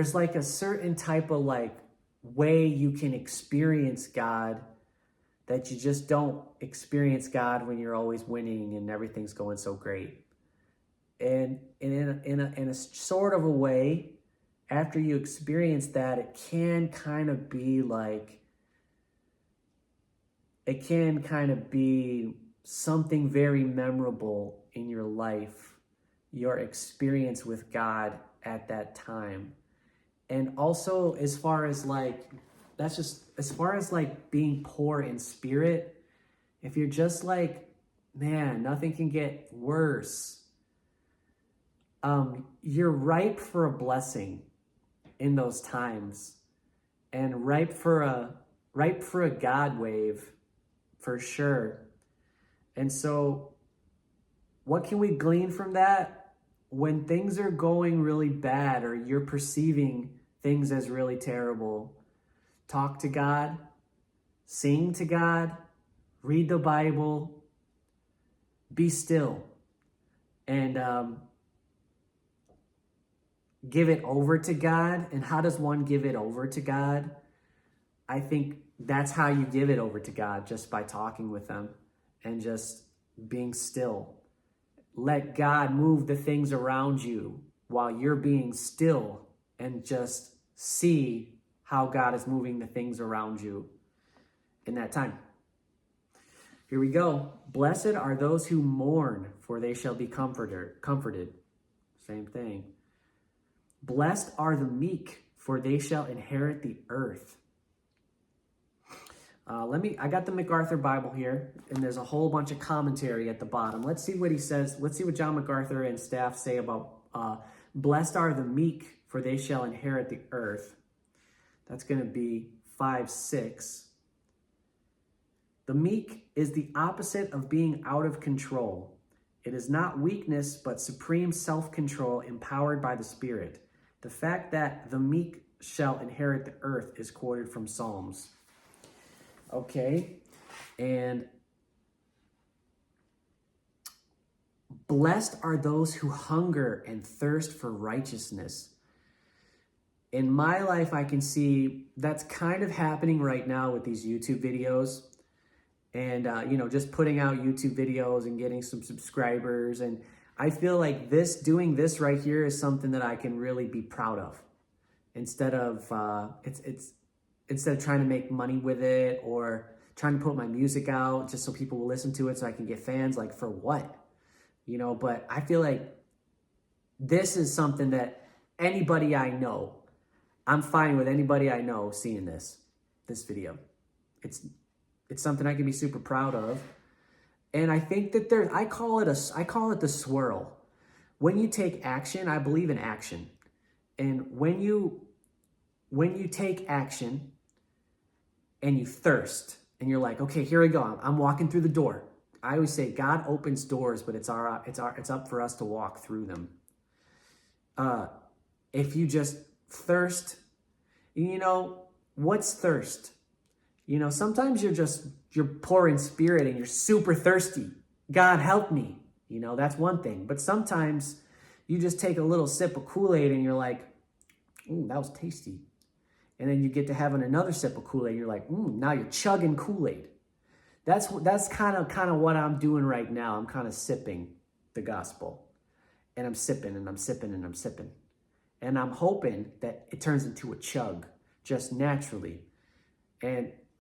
there's like a certain type of like way you can experience God that you just don't experience God when you're always winning and everything's going so great. And in a sort of a way, after you experience that, it can kind of be something very memorable in your life, your experience with God at that time. And also, as far as like being poor in spirit, if you're just like, man, nothing can get worse, you're ripe for a blessing in those times, and ripe for a God wave for sure. And so what can we glean from that? When things are going really bad or you're perceiving things as really terrible, talk to God, sing to God, read the Bible, be still, and give it over to God. And how does one give it over to God? I think that's how you give it over to God, just by talking with Him and just being still. Let God move the things around you while you're being still, and just see how God is moving the things around you in that time. Here we go. Blessed are those who mourn, for they shall be comforted. Same thing. Blessed are the meek, for they shall inherit the earth. I got the MacArthur Bible here, and there's a whole bunch of commentary at the bottom. Let's see what he says. Let's see what John MacArthur and staff say about blessed are the meek, for they shall inherit the earth. That's going to be 5:6. The meek is the opposite of being out of control. It is not weakness, but supreme self-control empowered by the Spirit. The fact that the meek shall inherit the earth is quoted from Psalms. Okay, and blessed are those who hunger and thirst for righteousness. In my life, I can see that's kind of happening right now with these YouTube videos, and just putting out YouTube videos and getting some subscribers. And I feel like doing this right here is something that I can really be proud of, instead of trying to make money with it, or trying to put my music out just so people will listen to it so I can get fans. Like, for what? But I feel like this is something that anybody I know, I'm fine with anybody I know seeing this video. It's something I can be super proud of. And I think that I call it the swirl. When you take action, I believe in action. And when you take action and you thirst, and you're like, okay, here we go. I'm walking through the door. I always say God opens doors, but it's up for us to walk through them. If you just thirst, what's thirst? Sometimes you're poor in spirit and you're super thirsty. God help me. That's one thing. But sometimes you just take a little sip of Kool-Aid and you're like, ooh, that was tasty. And then you get to having another sip of Kool-Aid. You're like, now you're chugging Kool-Aid. That's kind of what I'm doing right now. I'm kind of sipping the gospel. And I'm sipping and I'm sipping and I'm sipping. And I'm hoping that it turns into a chug just naturally. And